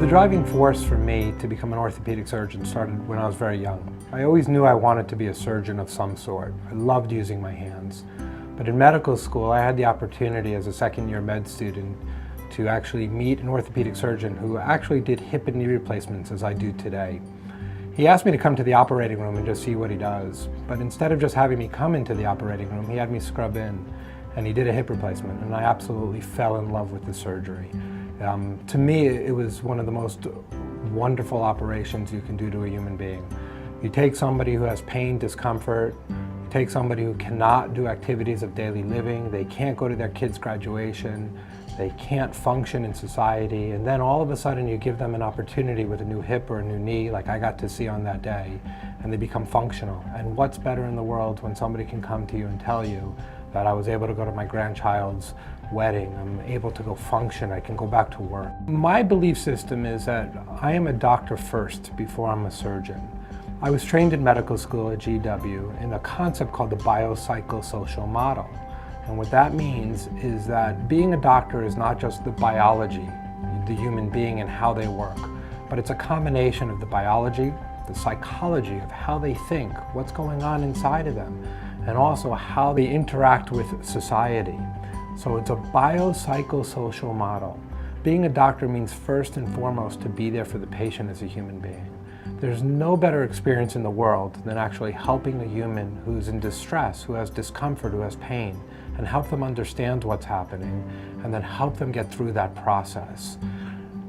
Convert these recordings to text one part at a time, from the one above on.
The driving force for me to become an orthopedic surgeon started when I was very young. I always knew I wanted to be a surgeon of some sort. I loved using my hands. But in medical school, I had the opportunity as a second-year med student to actually meet an orthopedic surgeon who actually did hip and knee replacements as I do today. He asked me to come to the operating room and just see what he does. But instead of just having me come into the operating room, he had me scrub in. And he did a hip replacement, and I absolutely fell in love with the surgery. To me, it was one of the most wonderful operations you can do to a human being. You take somebody who has pain, discomfort, you take somebody who cannot do activities of daily living, they can't go to their kids' graduation, they can't function in society, and then all of a sudden you give them an opportunity with a new hip or a new knee, like I got to see on that day, and they become functional. And what's better in the world when somebody can come to you and tell you that I was able to go to my grandchild's wedding, I'm able to go function, I can go back to work. My belief system is that I am a doctor first before I'm a surgeon. I was trained in medical school at GW in a concept called the biopsychosocial model. And what that means is that being a doctor is not just the biology, the human being and how they work, but it's a combination of the biology, the psychology of how they think, what's going on inside of them, and also how they interact with society. So it's a biopsychosocial model. Being a doctor means first and foremost to be there for the patient as a human being. There's no better experience in the world than actually helping a human who's in distress, who has discomfort, who has pain, and help them understand what's happening, and then help them get through that process.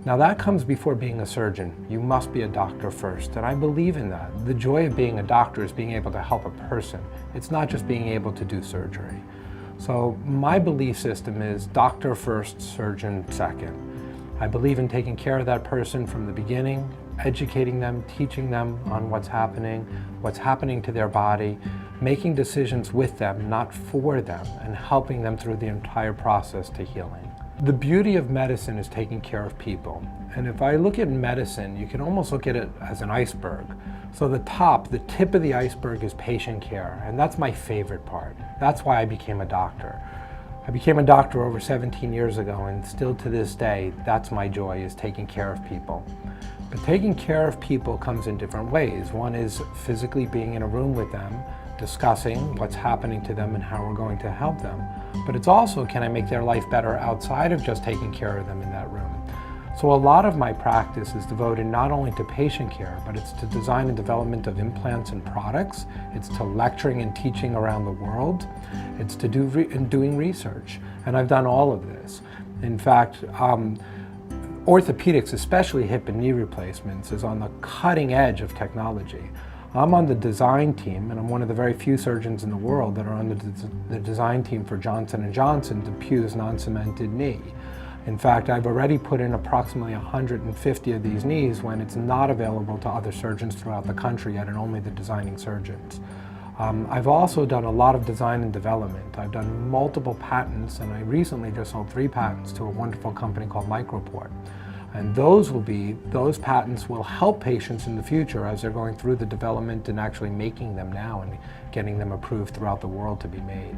Now that comes before being a surgeon. You must be a doctor first, and I believe in that. The joy of being a doctor is being able to help a person. It's not just being able to do surgery. So my belief system is doctor first, surgeon second. I believe in taking care of that person from the beginning, educating them, teaching them on what's happening to their body, making decisions with them, not for them, and helping them through the entire process to healing. The beauty of medicine is taking care of people. And if I look at medicine, you can almost look at it as an iceberg. So the tip of the iceberg is patient care, and that's my favorite part. That's why I became a doctor. I became a doctor over 17 years ago, and still to this day, that's my joy, is taking care of people. But taking care of people comes in different ways. One is physically being in a room with them, discussing what's happening to them and how we're going to help them. But it's also, can I make their life better outside of just taking care of them in that room? So a lot of my practice is devoted not only to patient care, but it's to design and development of implants and products. It's to lecturing and teaching around the world. It's to doing research. And I've done all of this. In fact, orthopedics, especially hip and knee replacements, is on the cutting edge of technology. I'm on the design team, and I'm one of the very few surgeons in the world that are on the design team for Johnson & Johnson DePuy's non-cemented knee. In fact, I've already put in approximately 150 of these knees when it's not available to other surgeons throughout the country yet, and only the designing surgeons. I've also done a lot of design and development. I've done multiple patents, and I recently just sold 3 patents to a wonderful company called Microport. And those patents will help patients in the future as they're going through the development and actually making them now and getting them approved throughout the world to be made.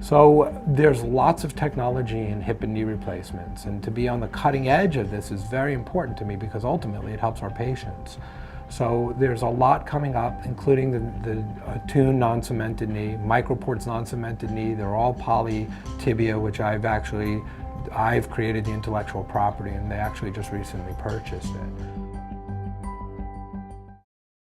So there's lots of technology in hip and knee replacements, and to be on the cutting edge of this is very important to me because ultimately it helps our patients. So there's a lot coming up, including the Attune non-cemented knee, Microport's non-cemented knee. They're all poly tibia, which I've created the intellectual property, and they actually just recently purchased it.